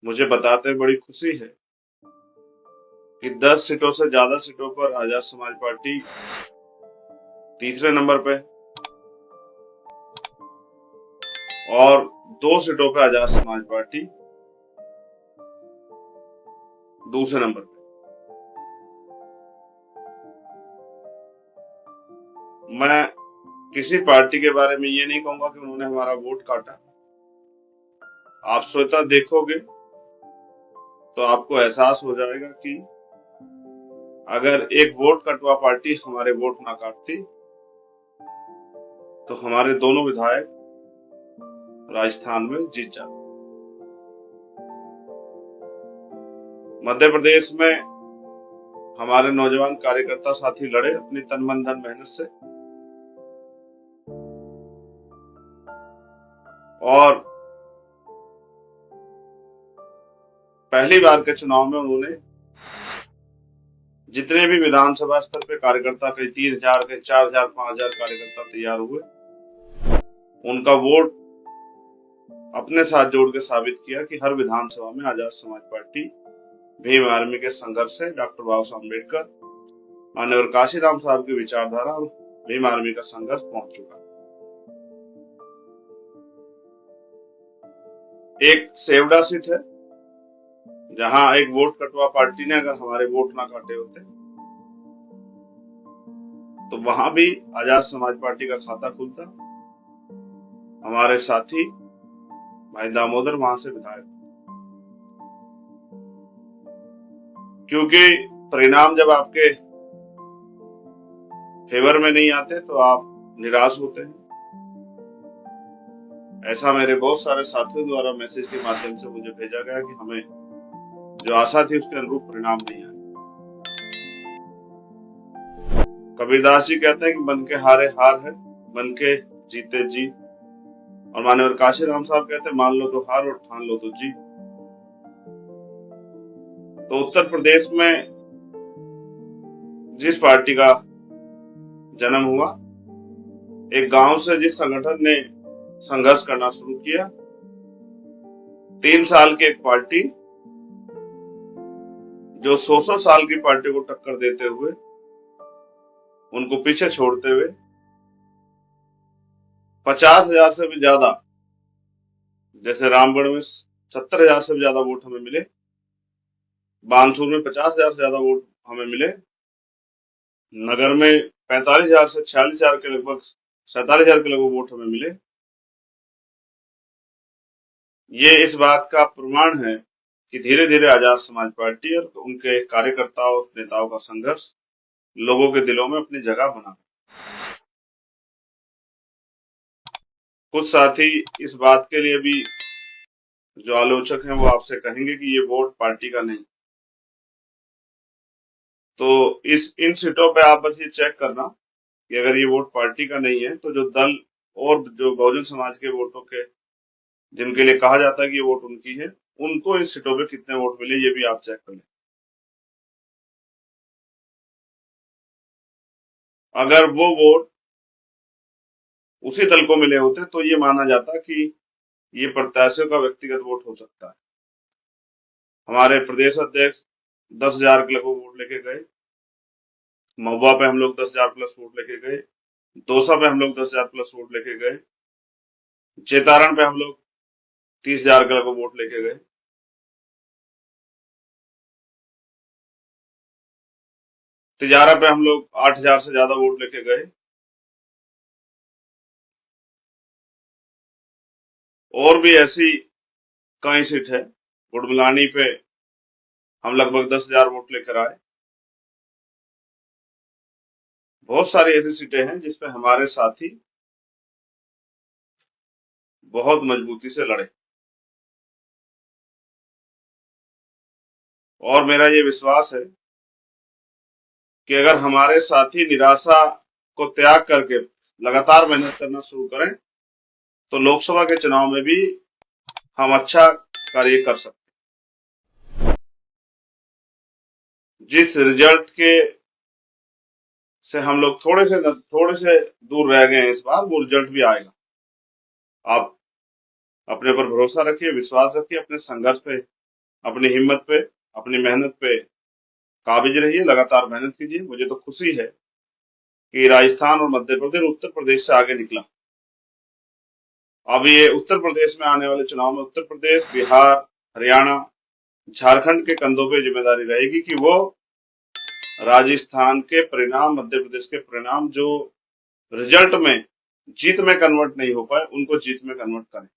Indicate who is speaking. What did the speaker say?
Speaker 1: मुझे बताते हुए बड़ी खुशी है कि 10 सीटों से ज्यादा सीटों पर आजाद समाज पार्टी तीसरे नंबर पे है और 2 सीटों पे आजाद समाज पार्टी दूसरे नंबर पे। मैं किसी पार्टी के बारे में ये नहीं कहूंगा कि उन्होंने हमारा वोट काटा। आप स्वतः देखोगे तो आपको एहसास हो जाएगा कि अगर एक वोट कटवा पार्टी हमारे वोट ना काटती तो हमारे दोनों विधायक राजस्थान में जीत जाते। मध्य प्रदेश में हमारे नौजवान कार्यकर्ता साथी लड़े अपनी तन मन धन मेहनत से और पहली बार के चुनाव में उन्होंने जितने भी विधानसभा स्तर पे कार्यकर्ता के 3,000 के 4,000 5,000 कार्यकर्ता तैयार हुए, उनका वोट अपने साथ जोड़ के साबित किया कि हर विधानसभा में आजाद समाज पार्टी भीम आर्मी के संघर्ष से डॉक्टर बाबा साहब अम्बेडकर, माननीय काशीराम साहब की विचारधारा और भीम आर्मी का संघर्ष पहुंच चुका। एक सेवड़ा सीट है जहां एक वोट कटवा पार्टी ने अगर हमारे वोट ना काटे होते तो वहां भी आजाद समाज पार्टी का खाता खुलता। हमारे साथी भाई दामोदर वहां से विधायक, क्योंकि परिणाम जब आपके फेवर में नहीं आते तो आप निराश होते हैं। ऐसा मेरे बहुत सारे साथियों द्वारा मैसेज के माध्यम से मुझे भेजा गया कि हमें जो आशा थी उसके अनुरूप परिणाम नहीं आए। कबीरदास जी कहते हैं कि मन के हारे हार है, मन के जीते जीत। और माननीय काशीराम साहब कहते हैं मान लो तो हार और ठान लो तो जीत। तो उत्तर प्रदेश में जिस पार्टी का जन्म हुआ, एक गांव से जिस संगठन ने संघर्ष करना शुरू किया, 3 साल की एक पार्टी जो 100 साल की पार्टी को टक्कर देते हुए, उनको पीछे छोड़ते हुए 50,000 से भी ज्यादा, जैसे रामगढ़ में 70,000 से भी ज्यादा वोट हमें मिले, बानसूर में 50,000 से ज्यादा वोट हमें मिले, नगर में 45,000 से 46,000 के लगभग 47,000 के लगभग वोट हमें मिले। ये इस बात का प्रमाण है कि धीरे धीरे आजाद समाज पार्टी और उनके कार्यकर्ताओं नेताओं का संघर्ष लोगों के दिलों में अपनी जगह बना। कुछ साथी इस बात के लिए भी जो आलोचक हैं वो आपसे कहेंगे कि ये वोट पार्टी का नहीं। तो इन सीटों पे आप बस ये चेक करना कि अगर ये वोट पार्टी का नहीं है तो जो दल और जो बहुजन समाज के वोटों के जिनके लिए कहा जाता है कि ये वोट उनकी है, उनको इस सीटों पे कितने वोट मिले ये भी आप चेक कर लें। अगर वो वोट उसी दल को मिले होते तो ये माना जाता कि ये प्रत्याशियों का व्यक्तिगत वोट हो सकता है। हमारे प्रदेश अध्यक्ष 10,000 के लगभग वोट लेके गए, महुआ पे हम लोग 10,000 प्लस वोट लेके गए, दौसा पे हम लोग 10,000 प्लस वोट लेके गए, चेतारण पे हम लोग 30,000 के लगभग वोट लेके गए, तिजारा पे हम लोग 8,000 से ज्यादा वोट लेके गए, और भी ऐसी कई सीट है। गुड़मलानी पे हम लगभग 10,000 वोट लेकर आए। बहुत सारी ऐसी सीटें हैं जिसपे हमारे साथी बहुत मजबूती से लड़े और मेरा ये विश्वास है कि अगर हमारे साथी निराशा को त्याग करके लगातार मेहनत करना शुरू करें तो लोकसभा के चुनाव में भी हम अच्छा कार्य कर सकते हैं। जिस रिजल्ट के से हम लोग थोड़े से दूर रह गए हैं, इस बार वो रिजल्ट भी आएगा। आप अपने पर भरोसा रखिए, विश्वास रखिए, अपने संघर्ष पे अपनी हिम्मत पे, अपनी मेहनत पे काबिज रहिए, लगातार मेहनत कीजिए। मुझे तो खुशी है कि राजस्थान और मध्य प्रदेश उत्तर प्रदेश से आगे निकला। अब ये उत्तर प्रदेश में आने वाले चुनाव में उत्तर प्रदेश, बिहार, हरियाणा, झारखंड के कंधों पे जिम्मेदारी रहेगी कि वो राजस्थान के परिणाम, मध्य प्रदेश के परिणाम जो रिजल्ट में जीत में कन्वर्ट नहीं हो पाए, उनको जीत में कन्वर्ट करें।